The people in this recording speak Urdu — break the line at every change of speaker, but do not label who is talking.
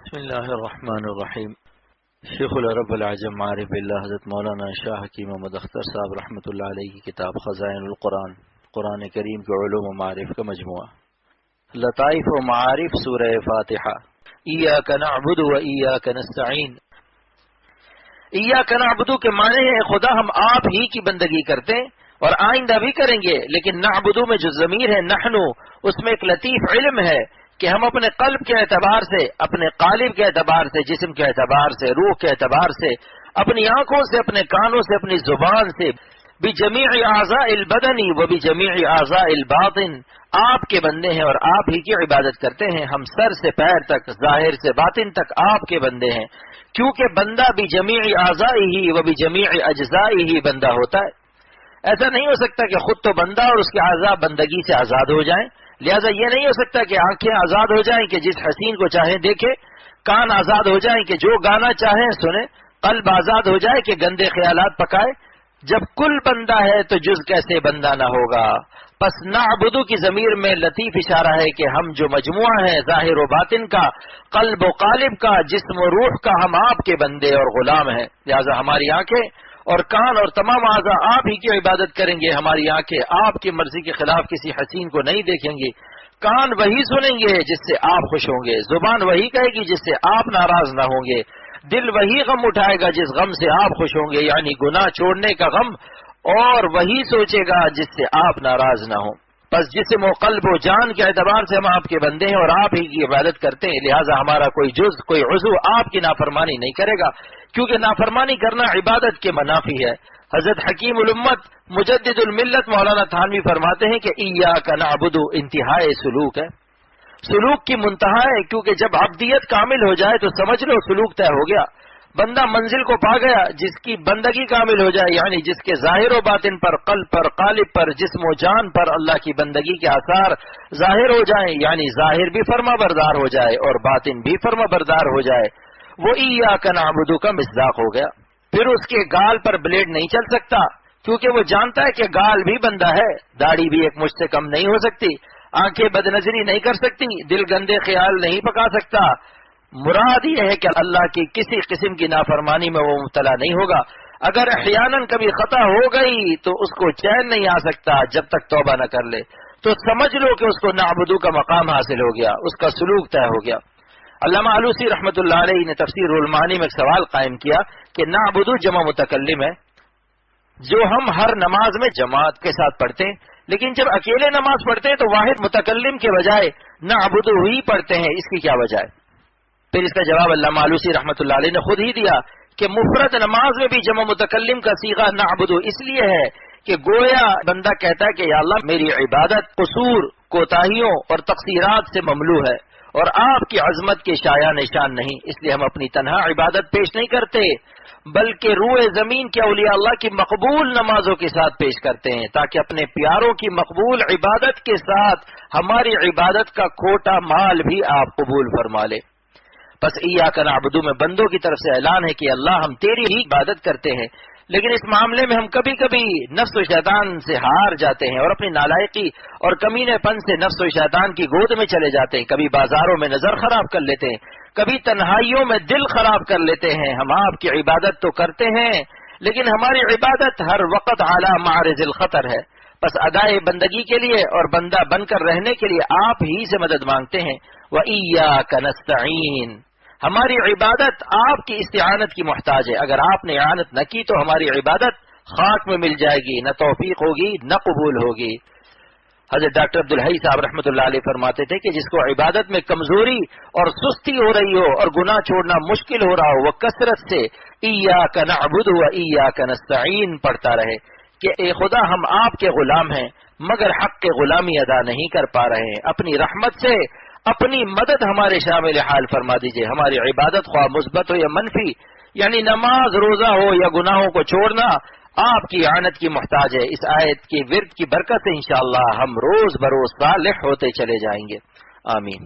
بسم اللہ الرحمن الرحیم۔ شیخ العرب العجم عارف اللہ حضرت مولانا شاہ حکیم محمد اختر صاحب رحمۃ اللہ علیہ کی کتاب خزائن القرآن، قرآن کریم کے علوم و معارف کا مجموعہ، لطائف و معارف، سورہ فاتحہ۔ ایاک نعبد و ایاک نستعین۔ ایاک نعبد کے معنی ہے خدا ہم آپ ہی کی بندگی کرتے ہیں اور آئندہ بھی کریں گے، لیکن نعبد میں جو ضمیر ہے نحنو، اس میں ایک لطیف علم ہے کہ ہم اپنے قلب کے اعتبار سے، اپنے قالب کے اعتبار سے، جسم کے اعتبار سے، روح کے اعتبار سے، اپنی آنکھوں سے، اپنے کانوں سے، اپنی زبان سے، بجمیع اعضاء البدن و بجمیع اعضاء الباطن آپ کے بندے ہیں اور آپ ہی کی عبادت کرتے ہیں۔ ہم سر سے پیر تک، ظاہر سے باطن تک آپ کے بندے ہیں، کیونکہ بندہ بجمیع اعضائہ و بجمیع اجزائہ بندہ ہوتا ہے۔ ایسا نہیں ہو سکتا کہ خود تو بندہ اور اس کے اعضاء بندگی سے آزاد ہو جائیں، لہذا یہ نہیں ہو سکتا کہ آنکھیں آزاد ہو جائیں کہ جس حسین کو چاہیں دیکھیں، کان آزاد ہو جائیں کہ جو گانا چاہیں سنیں، قلب آزاد ہو جائے کہ گندے خیالات پکائے۔ جب کل بندہ ہے تو جز کیسے بندہ نہ ہوگا؟ پس نعبدو کی ضمیر میں لطیف اشارہ ہے کہ ہم جو مجموعہ ہے ظاہر و باطن کا، قلب و قالب کا، جسم و روح کا، ہم آپ کے بندے اور غلام ہیں، لہذا ہماری آنکھیں اور کان اور تمام اعضاء آپ ہی کی عبادت کریں گے۔ ہماری آنکھیں آپ کی مرضی کے خلاف کسی حسین کو نہیں دیکھیں گے، کان وہی سنیں گے جس سے آپ خوش ہوں گے، زبان وہی کہے گی جس سے آپ ناراض نہ ہوں گے، دل وہی غم اٹھائے گا جس غم سے آپ خوش ہوں گے، یعنی گناہ چھوڑنے کا غم، اور وہی سوچے گا جس سے آپ ناراض نہ ہوں۔ بس جسم و قلب و جان کے اعتبار سے ہم آپ کے بندے ہیں اور آپ ہی کی عبادت کرتے ہیں، لہٰذا ہمارا کوئی جز، کوئی عضو آپ کی نافرمانی نہیں کرے گا، کیونکہ نافرمانی کرنا عبادت کے منافی ہے۔ حضرت حکیم الامت مجدد الملت مولانا تھانوی فرماتے ہیں کہ ایاک نعبد انتہائے سلوک ہے، سلوک کی منتہا ہے، کیونکہ جب عبدیت کامل ہو جائے تو سمجھ لو سلوک طے ہو گیا، بندہ منزل کو پا گیا۔ جس کی بندگی کامل ہو جائے، یعنی جس کے ظاہر و باطن پر، قلب پر، قالب پر، جسم و جان پر اللہ کی بندگی کے آثار ظاہر ہو جائیں، یعنی ظاہر بھی فرما بردار ہو جائے اور باطن بھی فرما بردار ہو جائے، وہ ایاک نعبد کا مصداق ہو گیا۔ پھر اس کے گال پر بلیڈ نہیں چل سکتا، کیونکہ وہ جانتا ہے کہ گال بھی بندہ ہے، داڑھی بھی ایک مجھ سے کم نہیں ہو سکتی، آنکھیں بدنظری نہیں کر سکتی، دل گندے خیال نہیں پکا سکتا۔ مراد یہ ہے کہ اللہ کی کسی قسم کی نافرمانی میں وہ مبتلا نہیں ہوگا۔ اگر احیاناً کبھی خطا ہو گئی تو اس کو چین نہیں آ سکتا جب تک توبہ نہ کر لے، تو سمجھ لو کہ اس کو نعبدو کا مقام حاصل ہو گیا، اس کا سلوک طے ہو گیا۔ علامہ علوسی رحمۃ اللہ علیہ نے تفسیر المعانی میں ایک سوال قائم کیا کہ نعبدو جمع متکلم ہے، جو ہم ہر نماز میں جماعت کے ساتھ پڑھتے ہیں، لیکن جب اکیلے نماز پڑھتے ہیں تو واحد متکلم کے بجائے نعبدو ہی پڑھتے ہیں، اس کی کیا وجہ ہے؟ پھر اس کا جواب علامہ علوسی رحمۃ اللہ علیہ نے خود ہی دیا کہ مفرد نماز میں بھی جمع متکلم کا صیغہ نعبدو اس لیے ہے کہ گویا بندہ کہتا ہے کہ یا اللہ میری عبادت قصور، کوتاہیوں اور تقصیرات سے مملو ہے اور آپ کی عظمت کے شایان نشان نہیں، اس لیے ہم اپنی تنہا عبادت پیش نہیں کرتے بلکہ روئے زمین کے اولیاء اللہ کی مقبول نمازوں کے ساتھ پیش کرتے ہیں، تاکہ اپنے پیاروں کی مقبول عبادت کے ساتھ ہماری عبادت کا کھوٹا مال بھی آپ قبول فرما لے۔ بس ایاک نعبدو میں بندوں کی طرف سے اعلان ہے کہ اللہ ہم تیری ہی عبادت کرتے ہیں، لیکن اس معاملے میں ہم کبھی کبھی نفس و شیطان سے ہار جاتے ہیں اور اپنی نالائقی اور کمینے پن سے نفس و شیطان کی گود میں چلے جاتے ہیں، کبھی بازاروں میں نظر خراب کر لیتے ہیں، کبھی تنہائیوں میں دل خراب کر لیتے ہیں۔ ہم آپ کی عبادت تو کرتے ہیں لیکن ہماری عبادت ہر وقت اعلیٰ معرض الخطر ہے، بس ادائے بندگی کے لیے اور بندہ بن کر رہنے کے لیے آپ ہی سے مدد مانگتے ہیں۔ وَإِيَّاكَ نَسْتَعِينُ، ہماری عبادت آپ کی استعانت کی محتاج ہے، اگر آپ نے اعانت نہ کی تو ہماری عبادت خاک میں مل جائے گی، نہ توفیق ہوگی نہ قبول ہوگی۔ حضرت ڈاکٹر عبدالحی صاحب رحمۃ اللہ علیہ فرماتے تھے کہ جس کو عبادت میں کمزوری اور سستی ہو رہی ہو اور گناہ چھوڑنا مشکل ہو رہا ہو، وہ کثرت سے ایاک نعبد و ایاک نستعین پڑھتا رہے کہ اے خدا ہم آپ کے غلام ہیں مگر حق کے غلامی ادا نہیں کر پا رہے ہیں، اپنی رحمت سے اپنی مدد ہمارے شامل حال فرما دیجئے۔ ہماری عبادت خواہ مثبت ہو یا منفی، یعنی نماز، روزہ ہو یا گناہوں کو چھوڑنا، آپ کی اعانت کی محتاج ہے۔ اس آیت کی ورد کی برکت سے انشاءاللہ ہم روز بروز صالح ہوتے چلے جائیں گے، آمین۔